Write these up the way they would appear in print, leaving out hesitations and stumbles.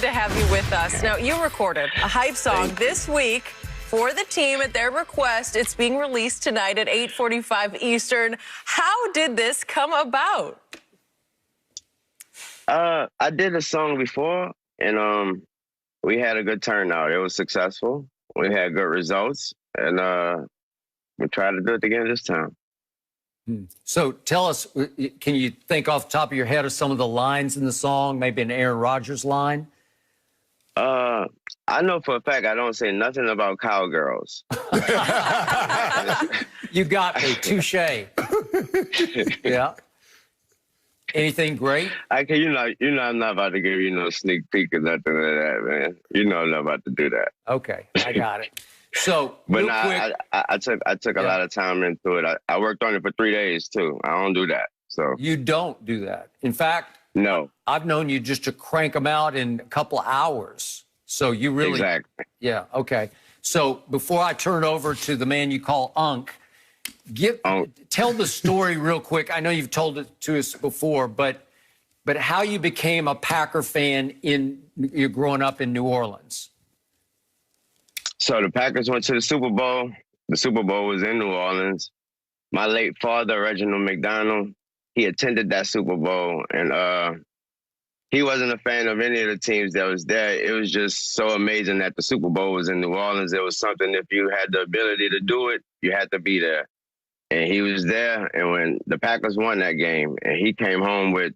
To have you with us. Now, you recorded a hype song this week for the team at their request. It's being released tonight at 8:45 Eastern. How did this come about? I did a song before, and we had a good turnout. It was successful. We had good results, and we tried to do it again this time. So tell us, can you think off the top of your head of some of the lines in the song, maybe an Aaron Rodgers line? I know for a fact I don't say nothing about cowgirls. You got me. Touche. Yeah. Anything great? You know, I'm not about to give you no sneak peek or nothing like that, man. You know I'm not about to do that. Okay, I got it. So, but real quick, I took a lot of time into it. I worked on it for 3 days too. I don't do that. So you don't do that. In fact, no. I've known you just to crank them out in a couple of hours. So you really, exactly. Yeah. Okay. So before I turn it over to the man you call Unc, tell the story real quick. I know you've told it to us before, but how you became a Packer fan you're growing up in New Orleans. So the Packers went to the Super Bowl. The Super Bowl was in New Orleans. My late father, Reginald McDonald, he attended that Super Bowl, and he wasn't a fan of any of the teams that was there. It was just so amazing that the Super Bowl was in New Orleans. It was something, if you had the ability to do it, you had to be there. And he was there, and when the Packers won that game, and he came home with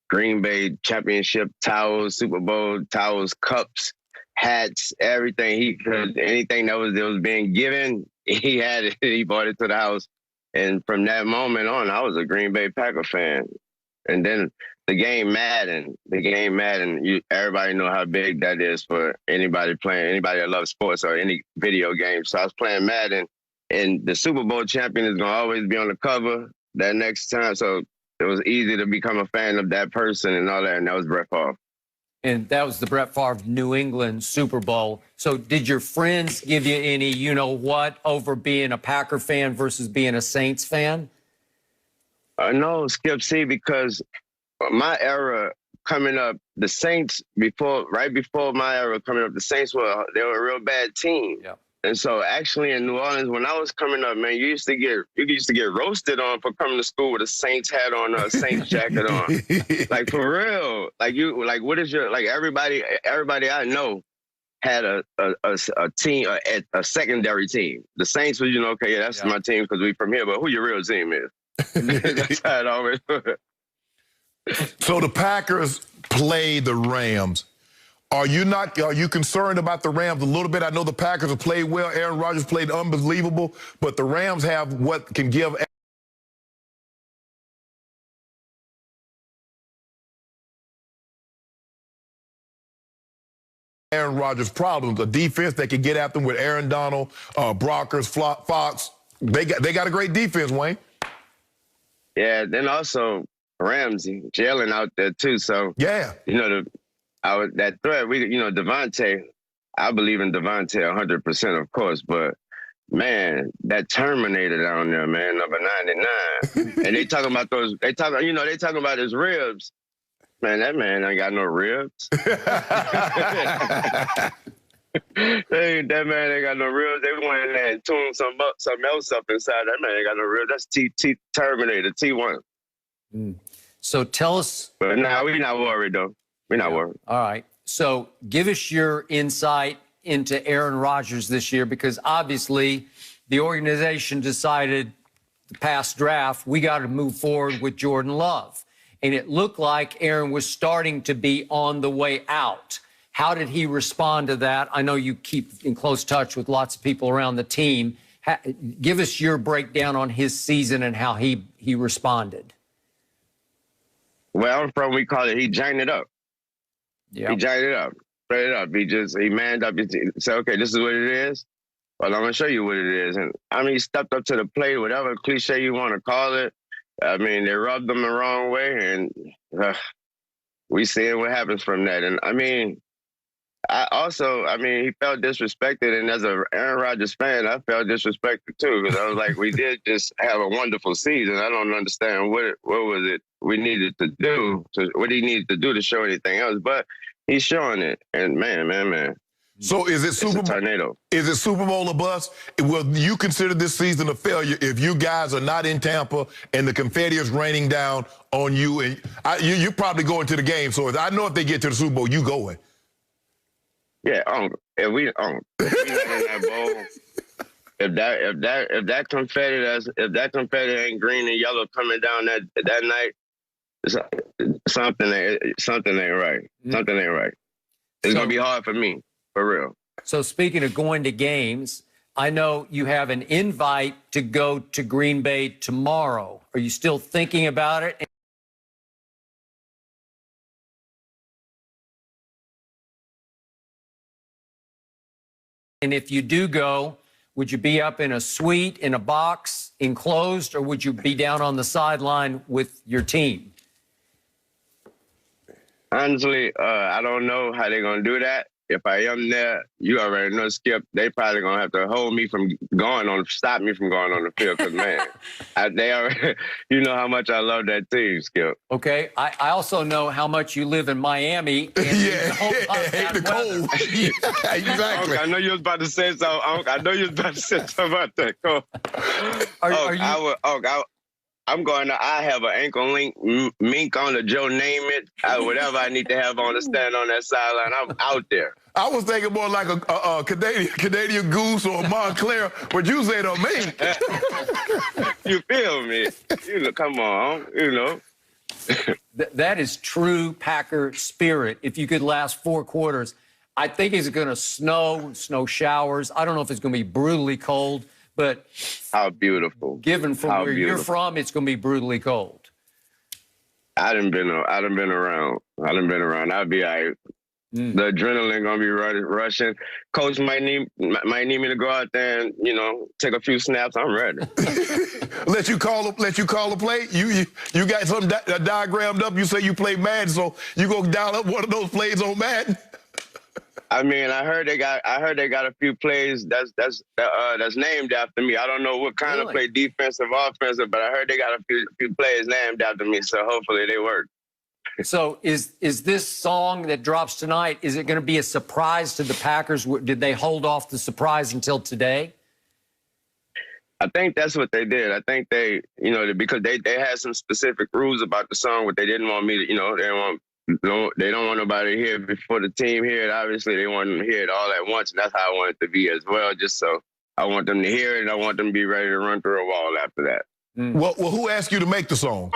Green Bay championship towels, Super Bowl towels, cups, hats, everything he could, anything that was being given, he had it. He brought it to the house. And from that moment on, I was a Green Bay Packer fan. And then the game Madden, everybody know how big that is for anybody that loves sports or any video game. So I was playing Madden, and the Super Bowl champion is going to always be on the cover that next time. So it was easy to become a fan of that person and all that, and that was Brett Favre. And that was the Brett Favre New England Super Bowl. So did your friends give you any you-know-what over being a Packer fan versus being a Saints fan? No, Skip C, because my era coming up, the Saints, right before my era coming up, the Saints they were a real bad team. Yeah. And so actually in New Orleans, when I was coming up, man, you used to get roasted on for coming to school with a Saints hat on or a Saints jacket on. Like, for real. What is everybody I know had a team, a secondary team. The Saints was, okay, yeah, that's my team because we from here, but who your real team is? That's how it always was. So the Packers play the Rams. Are you concerned about the Rams a little bit? I know the Packers have played well. Aaron Rodgers played unbelievable, but the Rams have what can give Aaron Rodgers problems. A defense that can get after them with Aaron Donald, Brockers, Fox. They got a great defense, Wayne. Yeah, then also Ramsey, Jalen out there too. So yeah, that threat, Devontae, I believe in Devontae 100%, of course, but man, that Terminator down there, man, number 99. And they talking about his ribs. Man, that man ain't got no ribs. That man ain't got no ribs. They went in there and tuned something else up inside. That man ain't got no ribs. That's Terminator, T1. So tell us. But nah, we're not worried, though. We're not worried. All right. So give us your insight into Aaron Rodgers this year, because obviously the organization decided the past draft, we got to move forward with Jordan Love. And it looked like Aaron was starting to be on the way out. How did he respond to that? I know you keep in close touch with lots of people around the team. Give us your breakdown on his season and how he responded. Where I'm from, we call it he jacked it up. Yeah. He jacked it up, straight up. He manned up. He said, okay, this is what it is. Well, I'm going to show you what it is. And I mean, he stepped up to the plate, whatever cliche you want to call it. I mean, they rubbed him the wrong way, and we seeing what happens from that. And I mean, he felt disrespected. And as an Aaron Rodgers fan, I felt disrespected too, because I was like, we did just have a wonderful season. I don't understand what was it we needed to do, what he needed to do to show anything else. But He's showing it, and man. So is it It's a Super Bowl? tornado. Is it Super Bowl or bust? Will you consider this season a failure if you guys are not in Tampa and the confetti is raining down on you? And you're probably going to the game. So I know if they get to the Super Bowl, you going. Yeah, if we not in that bowl, if that confetti ain't green and yellow coming down that night, something ain't right. Something ain't right. It's gonna be hard for me, for real. So speaking of going to games, I know you have an invite to go to Green Bay tomorrow. Are you still thinking about it? And if you do go, would you be up in a suite, in a box, enclosed, or would you be down on the sideline with your team? Honestly, I don't know how they're gonna do that. If I am there, you already know, Skip, they probably gonna have to hold me from stop me from going on the field. Cause man, they already, you know how much I love that team, Skip. Okay, I also know how much you live in Miami. And hate the cold. Yeah, exactly. Unc, I know you was about to say something. Unc, I know you was about to say something about that. I'm going to, I have an ankle link, mink on the Joe Name It, whatever I need to have on to stand on that sideline. I'm out there. I was thinking more like a Canadian goose or a Montclair, but you said a mink. You feel me? You know, come on, you know. That is true Packer spirit. If you could last 4 quarters, I think it's going to snow showers. I don't know if it's going to be brutally cold, but how beautiful. Given from where you're from, it's going to be brutally cold. I done been around. I'll be all right. The adrenaline gonna be rushing. Coach might need me to go out there and, you know, take a few snaps. I'm ready. Let you call a play. You got something diagrammed up. You say you play Madden, so you go dial up one of those plays on Madden. I mean, I heard they got a few plays that's named after me. I don't know what kind of play, defensive, offensive, but I heard they got a few plays named after me. So hopefully they work. So is this song that drops tonight, is it going to be a surprise to the Packers? Did they hold off the surprise until today? I think that's what they did. I think they, you know, because they had some specific rules about the song, what they didn't want me to, you know, they don't want nobody to hear it before the team hear it. Obviously, they want them to hear it all at once, and that's how I want it to be as well, just so I want them to hear it, and I want them to be ready to run through a wall after that. Well, who asked you to make the song?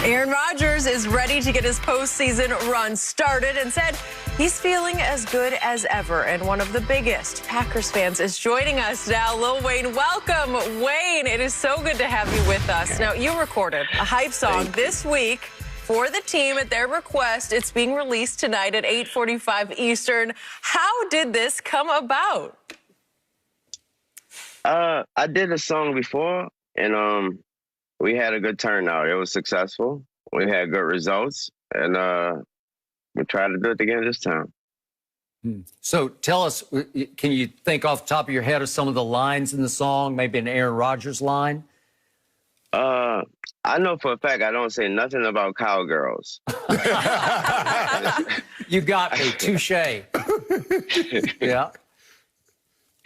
Aaron Rodgers is ready to get his postseason run started and said he's feeling as good as ever. And one of the biggest Packers fans is joining us now. Lil Wayne, welcome. Wayne, it is so good to have you with us. Now, you recorded a hype song this week for the team at their request. It's being released tonight at 8:45 Eastern. How did this come about? I did a song before, and we had a good turnout. It was successful. We had good results, and we tried to do it again this time. So tell us, can you think off the top of your head of some of the lines in the song, maybe an Aaron Rodgers line? I know for a fact I don't say nothing about cowgirls. You got me. Touche. Yeah.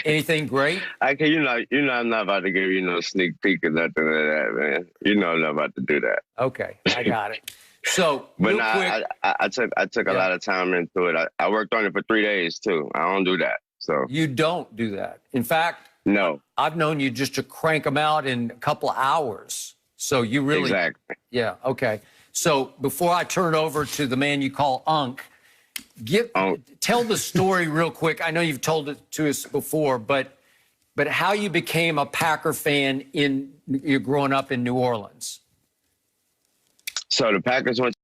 Anything great? You know, I'm not about to give you no sneak peek or nothing like that, man. You know, I'm not about to do that. Okay, I got it. So, but real quick, I took a lot of time into it. I worked on it for 3 days too. I don't do that. So you don't do that. In fact, no. I've known you just to crank them out in a couple of hours. So you really, exactly. Yeah. Okay. So before I turn it over to the man you call Unc, tell the story real quick. I know you've told it to us before, but how you became a Packer fan you're growing up in New Orleans. So the Packers went